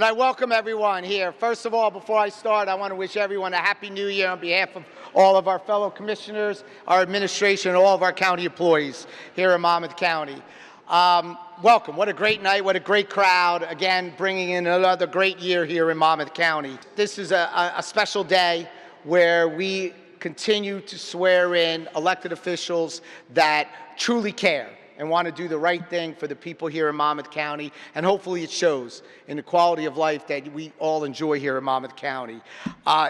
And I welcome everyone here. First of all, before I start, I want to wish everyone a Happy New Year on behalf of all of our fellow commissioners, our administration, and all of our county employees here in Monmouth County. Welcome. What a great night. What a great crowd. Again, bringing in another great year here in Monmouth County. This is a special day where we continue to swear in elected officials that truly care and want to do the right thing for the people here in Monmouth County, and hopefully it shows in the quality of life that we all enjoy here in Monmouth County.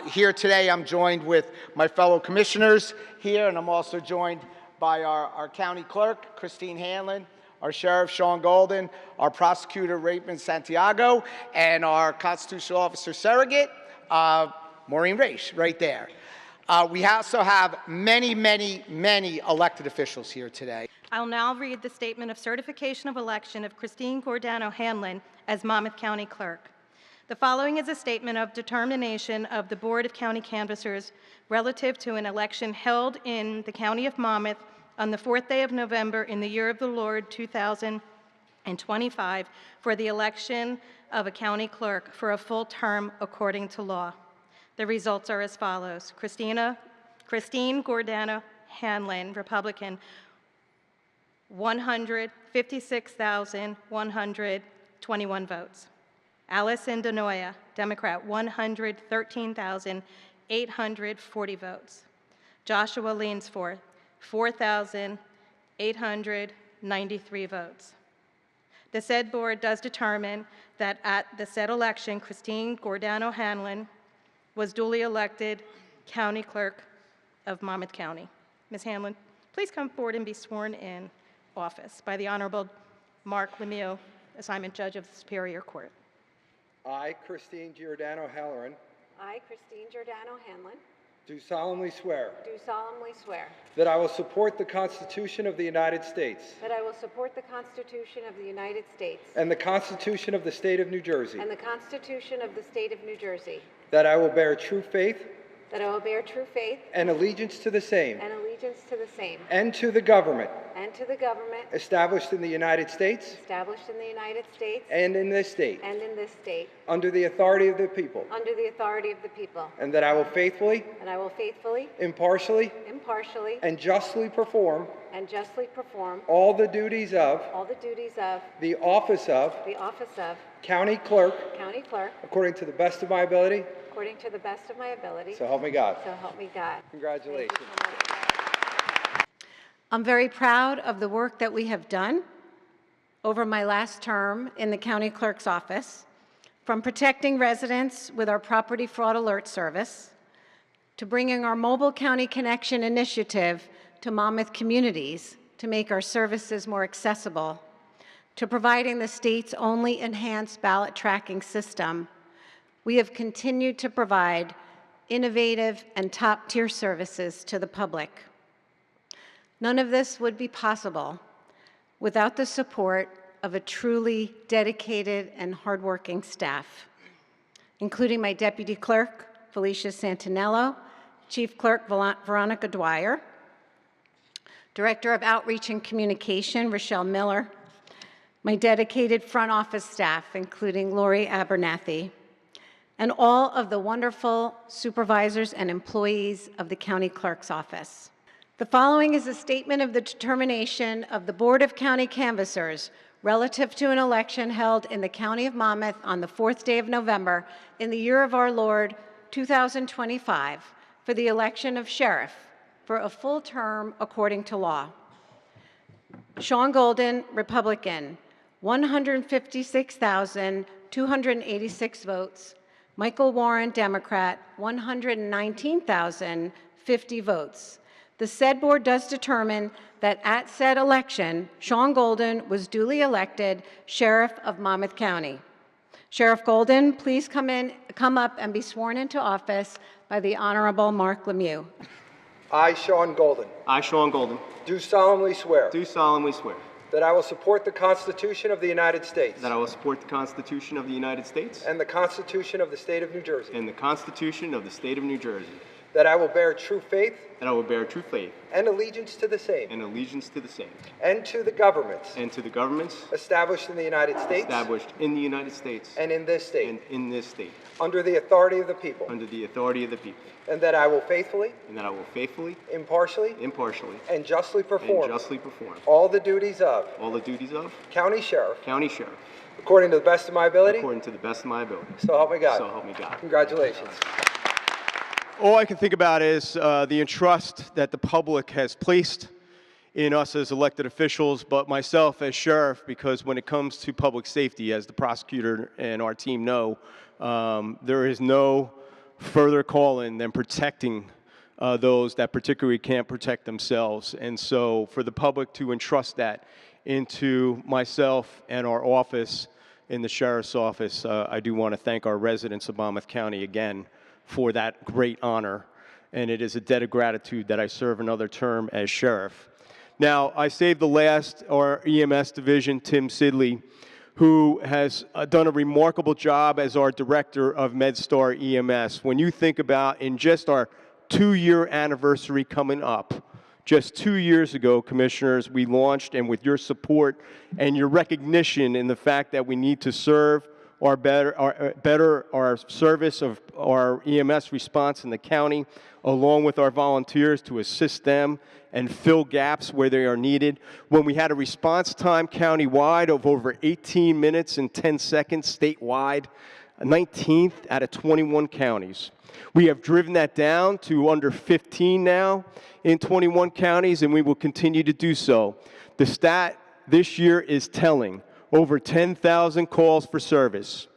Here today, I'm joined with my fellow commissioners here, and I'm also joined by our county clerk, Christine Hanlon, our sheriff, Sean Golden, our prosecutor, Raymond Santiago, and our constitutional officer surrogate, Maureen Raish, right there. We also have many elected officials here today. I'll now read the statement of certification of election of Christine Giordano Hanlon as Monmouth County Clerk. The following is a statement of determination of the Board of County Canvassers relative to an election held in the County of Monmouth on the 4th day of November in the year of the Lord 2025 for the election of a county clerk for a full term according to law. The results are as follows. Christine Giordano Hanlon, Republican, 156,121 votes. Allison Denoya, Democrat, 113,840 votes. Joshua Leansforth, 4,893 votes. The said board does determine that at the said election, Christine Giordano Hanlon was duly elected County Clerk of Monmouth County. Ms. Hanlon, please come forward and be sworn in office by the Honorable Mark Lemieux, Assignment Judge of the Superior Court. I, Christine Giordano Hanlon, I, Christine Giordano Hanlon, do solemnly swear that I will support the Constitution of the United States I will support the Constitution of the United States and the Constitution of the State of New Jersey, and the Constitution of the State of New Jersey, that I will bear true faith that I will bear true faith and allegiance to the same and allegiance to the same and to the government and to the government established in the United States established in the United States and in this state under under the authority of the people, and that I will faithfully, impartially, and justly perform all the duties of the office of County Clerk County Clerk according to the best of my ability. according to the best of my ability. So help me God. So help me God. Congratulations. Thank you so much. I'm very proud of the work that we have done over my last term in the county clerk's office, from protecting residents with our property fraud alert service, to bringing our Mobile County Connection initiative to Monmouth communities to make our services more accessible, to providing the state's only enhanced ballot tracking system. We have continued to provide innovative and top-tier services to the public. None of this would be possible without the support of a truly dedicated and hardworking staff, including my Deputy Clerk, Felicia Santinello, Chief Clerk, Veronica Dwyer, Director of Outreach and Communication, Rochelle Miller, my dedicated front office staff, including Lori Abernathy, and all of the wonderful supervisors and employees of the County Clerk's office. The following is a statement of the determination of the Board of County Canvassers relative to an election held in the County of Monmouth on the 4th day of November in the year of our Lord 2025 for the election of sheriff for a full term according to law. Sean Golden, Republican, 156,286 votes. Michael Warren, Democrat, 119,050 votes. The said board does determine that at said election, Sean Golden was duly elected Sheriff of Monmouth County. Sheriff Golden, please come up and be sworn into office by the Honorable Mark Lemieux. I, Sean Golden, I, Sean Golden, do solemnly swear do solemnly swear that I will support the Constitution of the United States that I will support the Constitution of the United States and the Constitution of the State of New Jersey, and the Constitution of the State of New Jersey, that I will bear true faith that I will bear true faith and allegiance to the same and allegiance to the same, and to the governments and to the governments established in the United States established in the United States and in this state, and in this state, under the authority of the people, under the authority of the people, and that I will faithfully, and that I will faithfully, impartially, impartially, and justly and perform justly perform all the duties of all the duties of County Sheriff County Sheriff according to the best of my ability. according to the best of my ability. So help me God. So help me God. Congratulations. All I can think about is the entrust that the public has placed in us as elected officials, but myself as sheriff, because when it comes to public safety, as the prosecutor and our team know, there is no further calling than protecting those that particularly can't protect themselves. And so for the public to entrust that into myself and our office in the sheriff's office, I do want to thank our residents of Monmouth County again for that great honor, and it is a debt of gratitude that I serve another term as sheriff. Now, I saved the last, our EMS division, Tim Sidley, who has done a remarkable job as our director of MedStar EMS. When you think about in just our 2-year anniversary coming up, just 2 years ago, commissioners, we launched, and with your support and your recognition in the fact that we need to serve our service of our EMS response in the county, along with our volunteers to assist them and fill gaps where they are needed. When we had a response time countywide of over 18 minutes and 10 seconds statewide, 19th out of 21 counties. We have driven that down to under 15 now in 21 counties, and we will continue to do so. The stat this year is telling. Over 10,000 calls for service,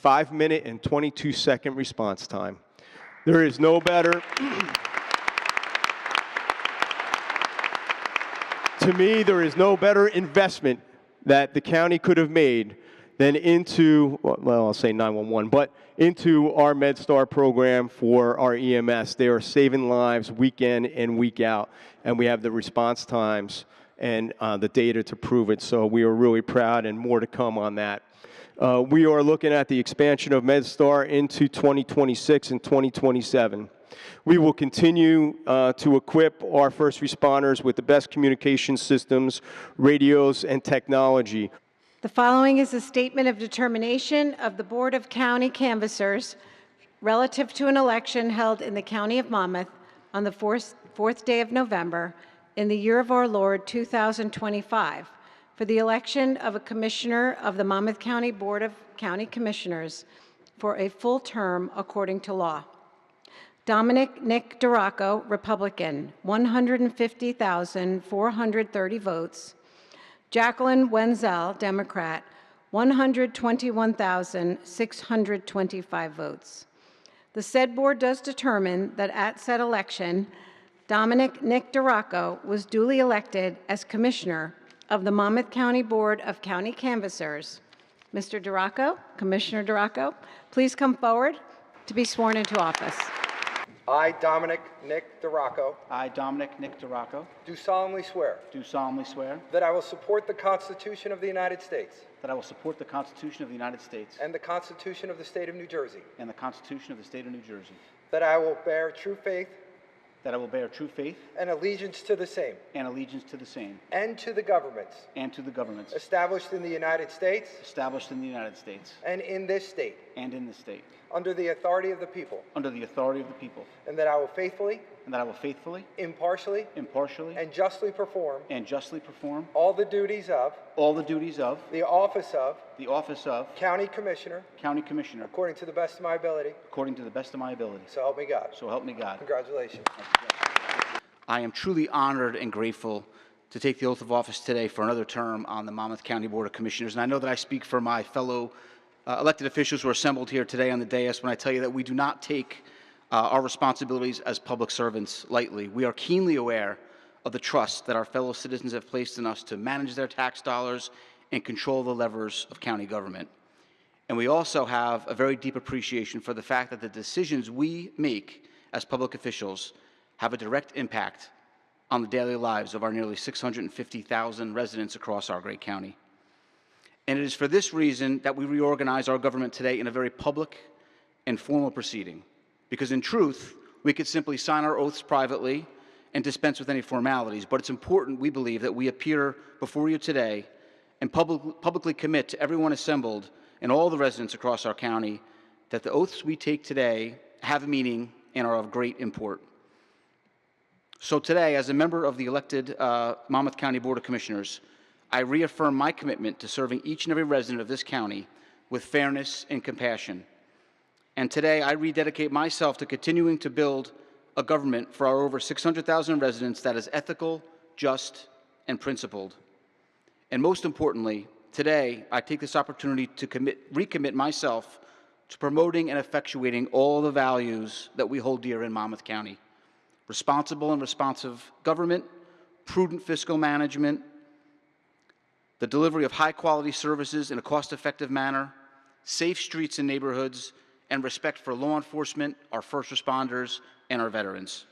5-minute and 22-second response time. There is no better, to me, there is no better investment that the county could have made than into, well, I'll say 911, but into our MedStar program for our EMS. They are saving lives week in and week out, and we have the response times and the data to prove it. So we are really proud, and more to come on that. We are looking at the expansion of MedStar into 2026 and 2027. We will continue to equip our first responders with the best communication systems, radios, and technology. The following is a statement of determination of the Board of County Canvassers relative to an election held in the County of Monmouth on the fourth day of November in the year of our Lord 2025 for the election of a commissioner of the Monmouth County Board of County Commissioners for a full term according to law. Dominic Nick Duraco, Republican, 150,430 votes. Jacqueline Wenzel, Democrat, 121,625 votes. The said board does determine that at said election, Dominic Nick Duraco was duly elected as Commissioner of the Monmouth County Board of County Canvassers. Mr. Duraco, Commissioner Duraco, please come forward to be sworn into office. I, Dominic Nick Duraco, I, Dominic Nick Duraco, do solemnly swear do solemnly swear that I will support the Constitution of the United States that I will support the Constitution of the United States and the Constitution of the State of New Jersey, and the Constitution of the State of New Jersey, that I will bear true faith that I will bear true faith and allegiance to the same and allegiance to the same and to the governments and to the governments established in the United States established in the United States and in this state, and in this state, under the authority of the people, under the authority of the people, and that I will faithfully, and that I will faithfully, impartially, impartially, and justly perform and justly perform all the duties of all the duties of the office of the office of County Commissioner County Commissioner according to the best of my ability. according to the best of my ability. So help me God. So help me God. Congratulations. I am truly honored and grateful to take the oath of office today for another term on the Monmouth County Board of Commissioners. And I know that I speak for my fellow elected officials who are assembled here today on the dais when I tell you that we do not take our responsibilities as public servants lightly. We are keenly aware of the trust that our fellow citizens have placed in us to manage their tax dollars and control the levers of county government. And we also have a very deep appreciation for the fact that the decisions we make as public officials have a direct impact on the daily lives of our nearly 650,000 residents across our great county. And it is for this reason that we reorganize our government today in a very public and formal proceeding, because in truth, we could simply sign our oaths privately and dispense with any formalities. But it's important, we believe, that we appear before you today and publicly commit to everyone assembled and all the residents across our county that the oaths we take today have a meaning and are of great import. So today, as a member of the elected Monmouth County Board of Commissioners, I reaffirm my commitment to serving each and every resident of this county with fairness and compassion. And today, I rededicate myself to continuing to build a government for our over 600,000 residents that is ethical, just, and principled. And most importantly, today, I take this opportunity to recommit myself to promoting and effectuating all the values that we hold dear in Monmouth County: responsible and responsive government, prudent fiscal management, the delivery of high-quality services in a cost-effective manner, safe streets and neighborhoods, and respect for law enforcement, our first responders, and our veterans.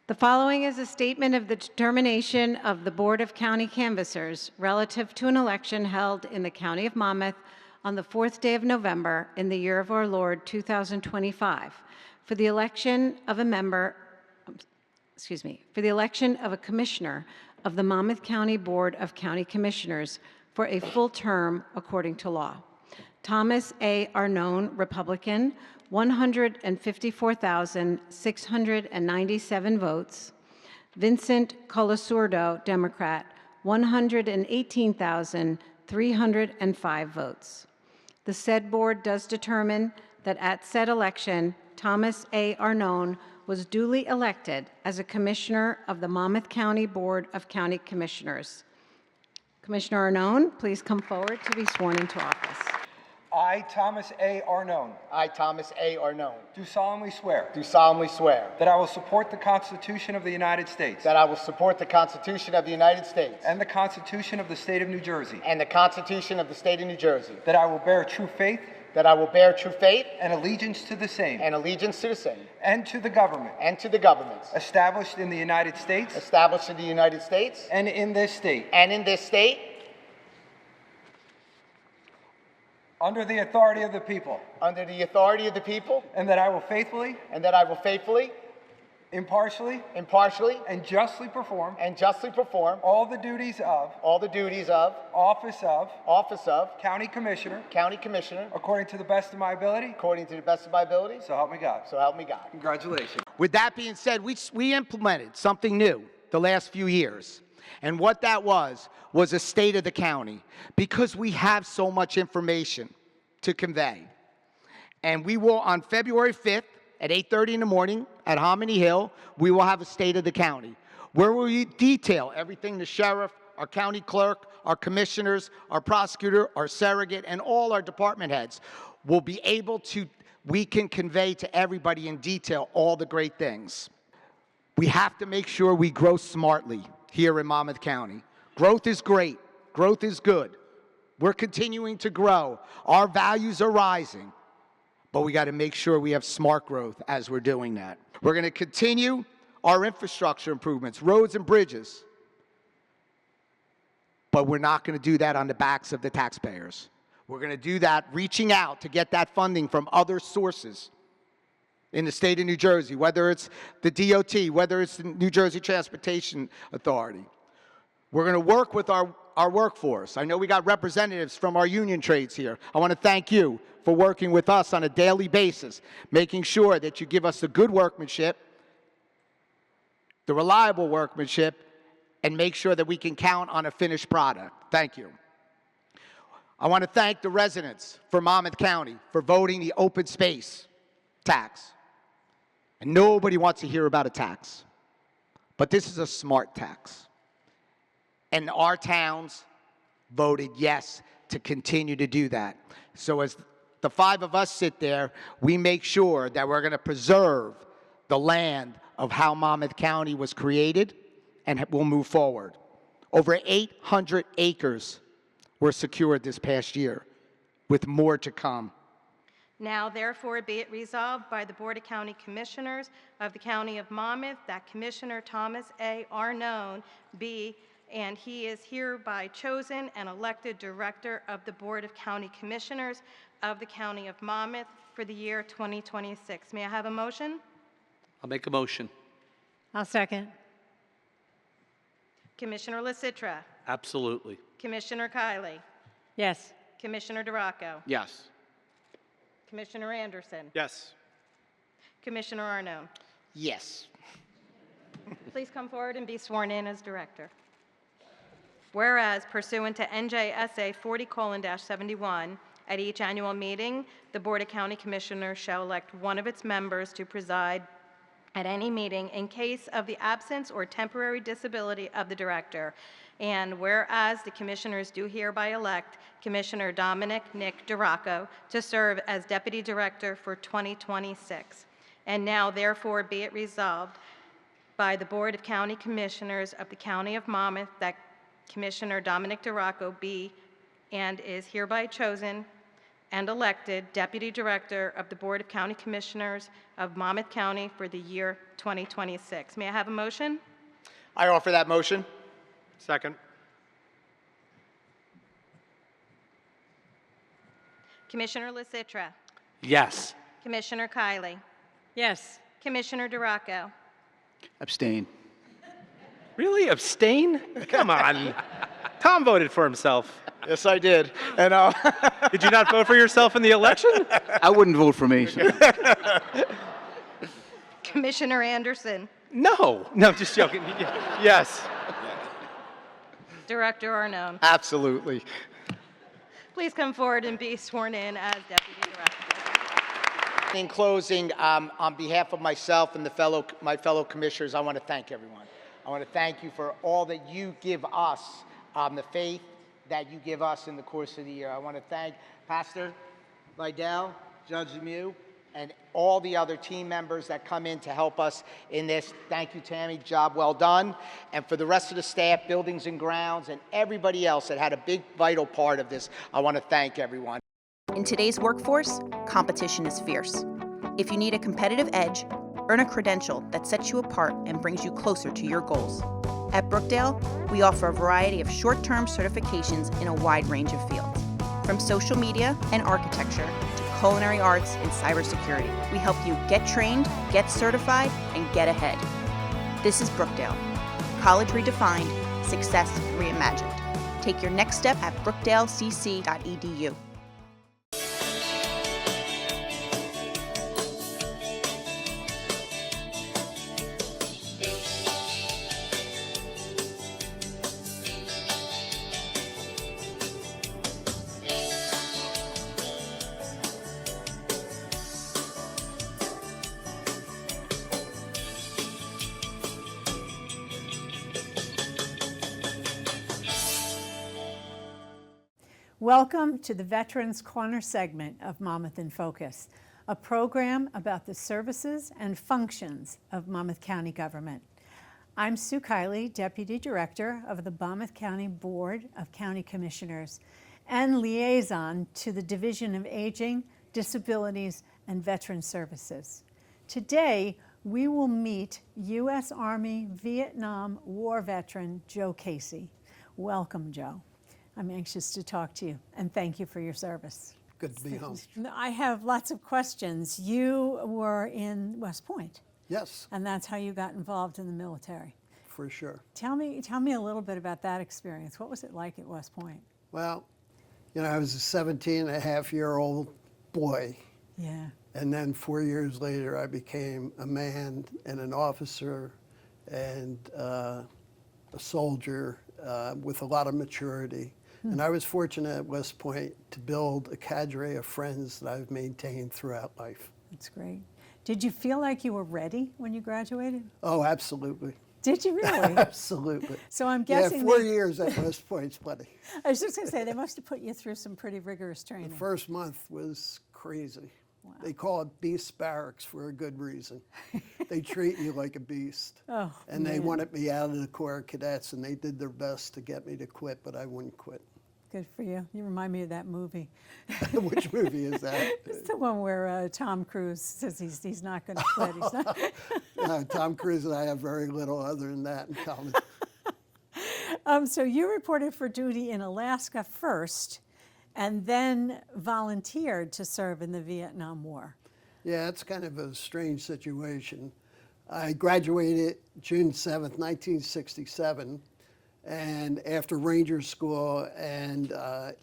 The following is a statement of the determination of the Board of County Canvassers relative to an election held in the County of Monmouth on the 4th day of November in the year of our Lord 2025 for the election of a commissioner of the Monmouth County Board of County Commissioners for a full term according to law. Thomas A. Arnone, Republican, 154,697 votes. Vincent Colasurdo, Democrat, 118,305 votes. The said board does determine that at said election, Thomas A. Arnone was duly elected as a commissioner of the Monmouth County Board of County Commissioners. Commissioner Arnone, please come forward to be sworn into office. I, Thomas A. Arnone, I, Thomas A. Arnone, do solemnly swear do solemnly swear that I will support the Constitution of the United States that I will support the Constitution of the United States and the Constitution of the State of New Jersey, and the Constitution of the State of New Jersey, that I will bear true faith that I will bear true faith and allegiance to the same and allegiance to the same and to the government and to the governments established in the United States established in the United States and in this state, and in this state, under the authority of the people, under the authority of the people, and that I will faithfully, and that I will faithfully, impartially, impartially, and justly perform and justly perform all the duties of office of County Commissioner County Commissioner according to the best of my ability, according to the best of my ability, so help me God. so help me God. Congratulations. With that being said, we implemented something new the last few years. And what that was a state of the county, because we have so much information to convey. And we will, on February 5th at 8:30 in the morning at Hominy Hill, we will have a state of the county, where we detail everything the sheriff, our county clerk, our commissioners, our prosecutor, our surrogate, and all our department heads will be able to, we can convey to everybody in detail all the great things. We have to make sure we grow smartly here in Monmouth County. Growth is great. Growth is good. We're continuing to grow. Our values are rising. But we got to make sure we have smart growth as we're doing that. We're going to continue our infrastructure improvements, roads and bridges. But we're not going to do that on the backs of the taxpayers. We're going to do that reaching out to get that funding from other sources in the state of New Jersey, whether it's the DOT, whether it's the New Jersey Transportation Authority. We're going to work with our workforce. I know we got representatives from our union trades here. I want to thank you for working with us on a daily basis, making sure that you give us the good workmanship, the reliable workmanship, and make sure that we can count on a finished product. Thank you. I want to thank the residents for Monmouth County for voting the open space tax. And nobody wants to hear about a tax. But this is a smart tax. And our towns voted yes to continue to do that. So as the five of us sit there, we make sure that we're going to preserve the land of how Monmouth County was created, and we'll move forward. Over 800 acres were secured this past year, with more to come. Now, therefore, be it resolved by the Board of County Commissioners of the County of Monmouth that Commissioner Thomas A. Arnone be, and he is hereby chosen and elected Director of the Board of County Commissioners of the County of Monmouth for the year 2026. May I have a motion? I'll make a motion. I'll second. Commissioner LaCitra, Absolutely. Commissioner Kiley, Yes. Commissioner DeRocco, Yes. Commissioner Anderson, Yes. Commissioner Arnone. Yes. Please come forward and be sworn in as director. Whereas pursuant to NJSA 40:71, at each annual meeting, the Board of County Commissioners shall elect one of its members to preside at any meeting in case of the absence or temporary disability of the director. And whereas the commissioners do hereby elect Commissioner Dominic Nick DeRocco to serve as Deputy Director for 2026. And now therefore be it resolved by the Board of County Commissioners of the County of Monmouth that Commissioner Dominic DeRocco be and is hereby chosen and elected Deputy Director of the Board of County Commissioners of Monmouth County for the year 2026. May I have a motion? I offer that motion. Second. Commissioner LaCitra, Yes. Commissioner Kiley, Yes. Commissioner DeRocco, Abstain. Really? Abstain? Come on. Tom voted for himself. Yes, I did. And Did you not vote for yourself in the election? I wouldn't vote for me. Commissioner Anderson, No. No, just joking. Yes. Director Arnone. absolutely. Please come forward and be sworn in as Deputy Director. In closing, on behalf of myself and my fellow commissioners, I want to thank everyone. I want to thank you for all that you give us, the faith that you give us in the course of the year. I want to thank Pastor Liddell, Judge Lemieux, and all the other team members that come in to help us in this. Thank you, Tammy. Job well done. And for the rest of the staff, buildings and grounds, and everybody else that had a big, vital part of this, I want to thank everyone. In today's workforce, competition is fierce. If you need a competitive edge, earn a credential that sets you apart and brings you closer to your goals. At Brookdale, we offer a variety of short-term certifications in a wide range of fields. From social media and architecture to culinary arts and cybersecurity, we help you get trained, get certified, and get ahead. This is Brookdale. College redefined, success reimagined. Take your next step at brookdalecc.edu. Welcome to the Veterans Corner segment of Monmouth in Focus, a program about the services and functions of Monmouth County government. I'm Sue Kiley, Deputy Director of the Monmouth County Board of County Commissioners and liaison to the Division of Aging, Disabilities, and Veteran Services. Today, we will meet U.S. Army Vietnam War veteran Joe Casey. Welcome, Joe. I'm anxious to talk to you, and thank you for your service. Good to be home. I have lots of questions. You were in West Point, Yes, and that's how you got involved in the military. for sure. Tell me a little bit about that experience. What was it like at West Point? Well, you know, I was a 17-and-a-half-year-old boy, Yeah. and then 4 years later, I became a man and an officer and a soldier with a lot of maturity. And I was fortunate at West Point to build a cadre of friends that I've maintained throughout life. That's great. Did you feel like you were ready when you graduated? Oh, absolutely. Did you really? Absolutely. So I'm Yeah, guessing 4 they- years at West Point's plenty. I was just going to say, they must have put you through some pretty rigorous training. The first month was crazy. They call it beast barracks for a good reason. They treat you like a beast. Oh, And they man. wanted me out of the Corps of Cadets, and they did their best to get me to quit, but I wouldn't quit. Good for you. You remind me of that movie. Which movie is that? It's the one where Tom Cruise says he's not going to quit. He's not. Tom Cruise and I have very little other than that in common. So you reported for duty in Alaska first, and then volunteered to serve in the Vietnam War. Yeah, it's kind of a strange situation. I graduated June 7th, 1967, and after Ranger School and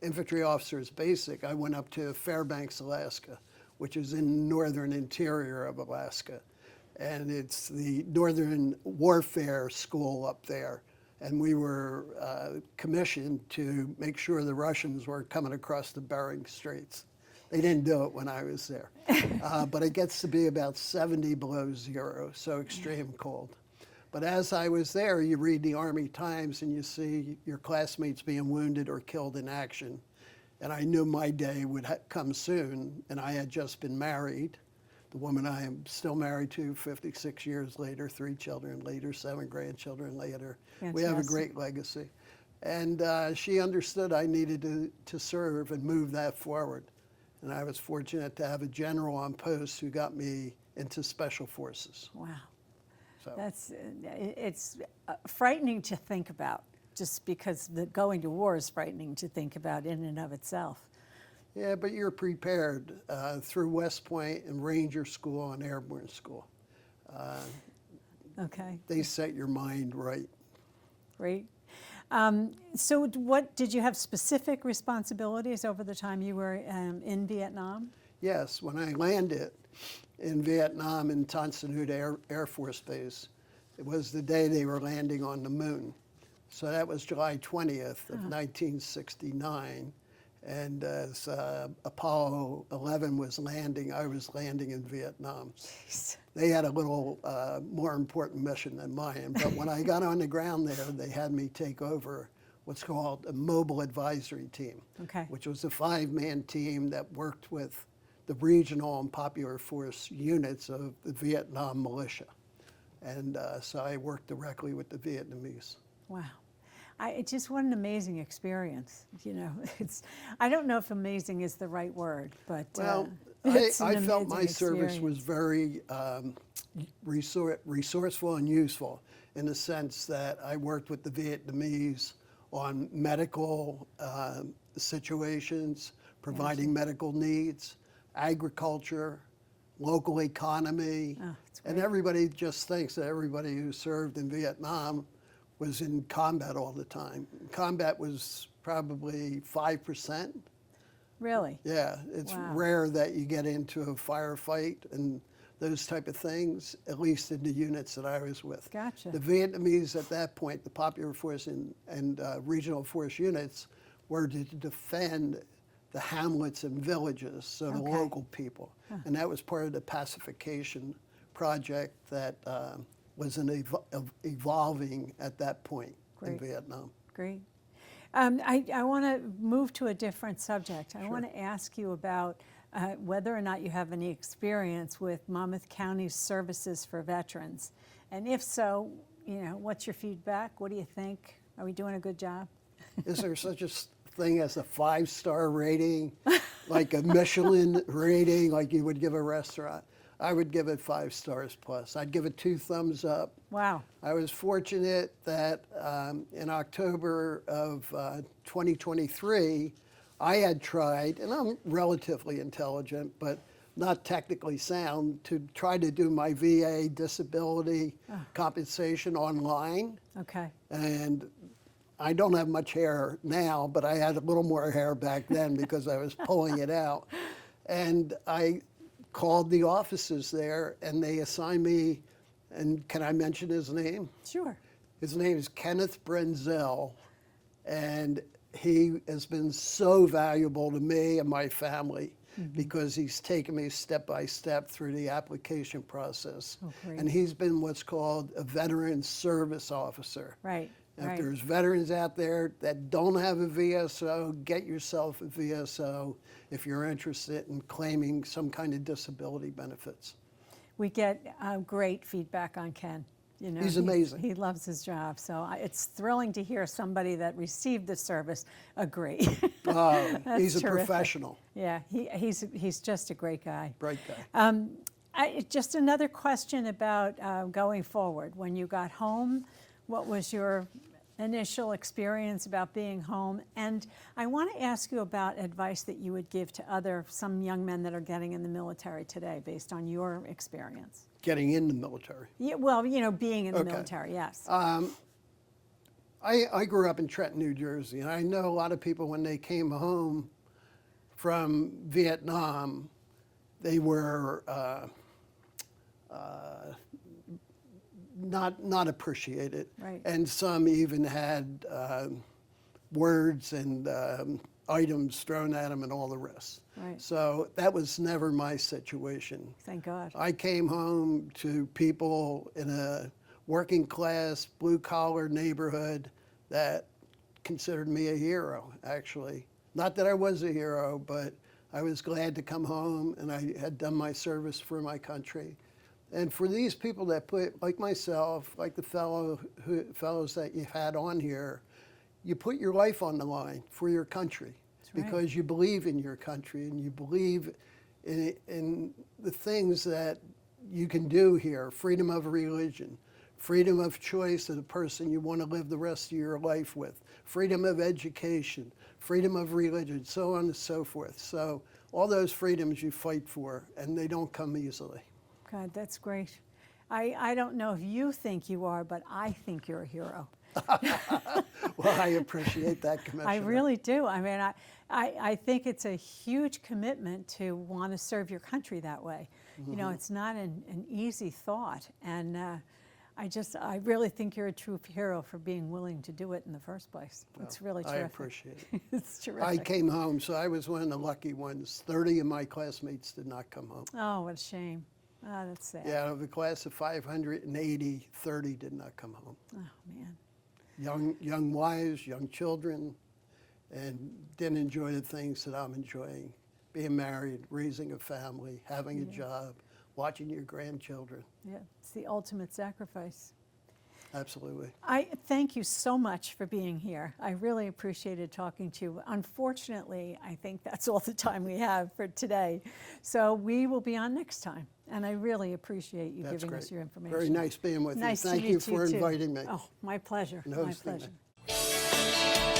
Infantry Officers Basic, I went up to Fairbanks, Alaska, which is in the northern interior of Alaska. And it's the Northern Warfare School up there. And we were commissioned to make sure the Russians weren't coming across the Bering Straits. They didn't do it when I was there. But it gets to be about 70 below zero, so extreme cold. But as I was there, you read the Army Times and you see your classmates being wounded or killed in action. And I knew my day would come soon, and I had just been married. The woman I am still married to 56 years later, 3 children later, 7 grandchildren later. We have a great legacy. And she understood I needed to serve and move that forward. And I was fortunate to have a general on post who got me into Special Forces. Wow. So. It's frightening to think about, just because going to war is frightening to think about in and of itself. Yeah, but you're prepared through West Point and Ranger School and Airborne School. Okay. They set your mind right. Great. So what, did you have specific responsibilities over the time you were in Vietnam? Yes, when I landed in Vietnam in Tan Son Nhut Air Force Base, it was the day they were landing on the moon. So that was July 20th of 1969. And as Apollo 11 was landing, I was landing in Vietnam. Jeez. They had a little more important mission than mine. But when I got on the ground there, they had me take over what's called a mobile advisory team, which was a 5-man team that worked with the regional and popular force units of the Vietnam militia. And so I worked directly with the Vietnamese. Wow. It's just what an amazing experience. You know, I don't know if amazing is the right word, but well, I felt my service was very resourceful and useful in the sense that I worked with the Vietnamese on medical situations, providing medical needs, agriculture, local economy, and everybody just thinks that everybody who served in Vietnam was in combat all the time. Combat was probably 5%. Really? Yeah, it's rare that you get into a firefight and those type of things, at least in the units that I was with. Gotcha. The Vietnamese at that point, the popular force and regional force units, were to defend the hamlets and villages, so the local people. And that was part of the pacification project that was evolving at that point in Vietnam. Great. I want to move to a different subject. I want to ask you about whether or not you have any experience with Monmouth County's services for veterans. And if so, you know, what's your feedback? What do you think? Are we doing a good job? Is there such a thing as a 5-star rating, like a Michelin rating, like you would give a restaurant? I would give it 5 stars plus. I'd give it 2 thumbs up. Wow. I was fortunate that in October of 2023, I had tried, and I'm relatively intelligent, but not technically sound, to try to do my VA disability compensation online. Okay. And I don't have much hair now, but I had a little more hair back then because I was pulling it out. And I called the offices there, and they assigned me, and can I mention his name? Sure. His name is Kenneth Brenzel, and he has been so valuable to me and my family because he's taken me step by step through the application process. And he's been what's called a veteran service officer. Right. If there's veterans out there that don't have a VSO, get yourself a VSO if you're interested in claiming some kind of disability benefits. We get great feedback on Ken. You know, he's amazing. He loves his job, so it's thrilling to hear somebody that received the service agree. He's a terrific. Professional. Yeah, he's just a great guy. Great guy. Just another question about going forward. When you got home, what was your initial experience about being home. And I want to ask you about advice that you would give to some young men that are getting in the military today, based on your experience. Getting in the military. Yeah, well, being in the Okay. military, yes. I grew up in Trenton, New Jersey, and I know a lot of people when they came home from Vietnam, they were not appreciated. Right. And some even had words and items thrown at them and all the rest. Right. So that was never my situation. Thank God. I came home to people in a working class, blue collar neighborhood that considered me a hero, actually. Not that I was a hero, but I was glad to come home and I had done my service for my country. And for these people that put, like myself, like the fellows that you've had on here, you put your life on the line for your country. right. Because you believe in your country and you believe in the things that you can do here, freedom of religion, freedom of choice of the person you want to live the rest of your life with, freedom of education, freedom of religion, so on and so forth. So all those freedoms you fight for, and they don't come easily. God, that's great. I don't know if you think you are, but I think you're a hero. Well, I appreciate that, Commissioner. I really do. I mean, I think it's a huge commitment to want to serve your country that way. You know, it's not an easy thought. And I really think you're a true hero for being willing to do it in the first place. It's really terrific. I appreciate it. It's terrific. I came home, so I was one of the lucky ones. 30 of my classmates did not come home. Oh, what a shame. Oh, that's sad. Yeah, out of the class of 580, 30 did not come home. Oh, man. Young wives, young children, and didn't enjoy the things that I'm enjoying. Being married, raising a family, having a job, watching your grandchildren. Yeah, it's the ultimate sacrifice. Absolutely. I thank you so much for being here. I really appreciated talking to you. Unfortunately, I think that's all the time we have for today. So we will be on next time. And I really appreciate you That's giving great. us your information. Very nice being with Nice you. to Thank you meet for too. inviting me. Oh, my pleasure. and My hosting me. pleasure.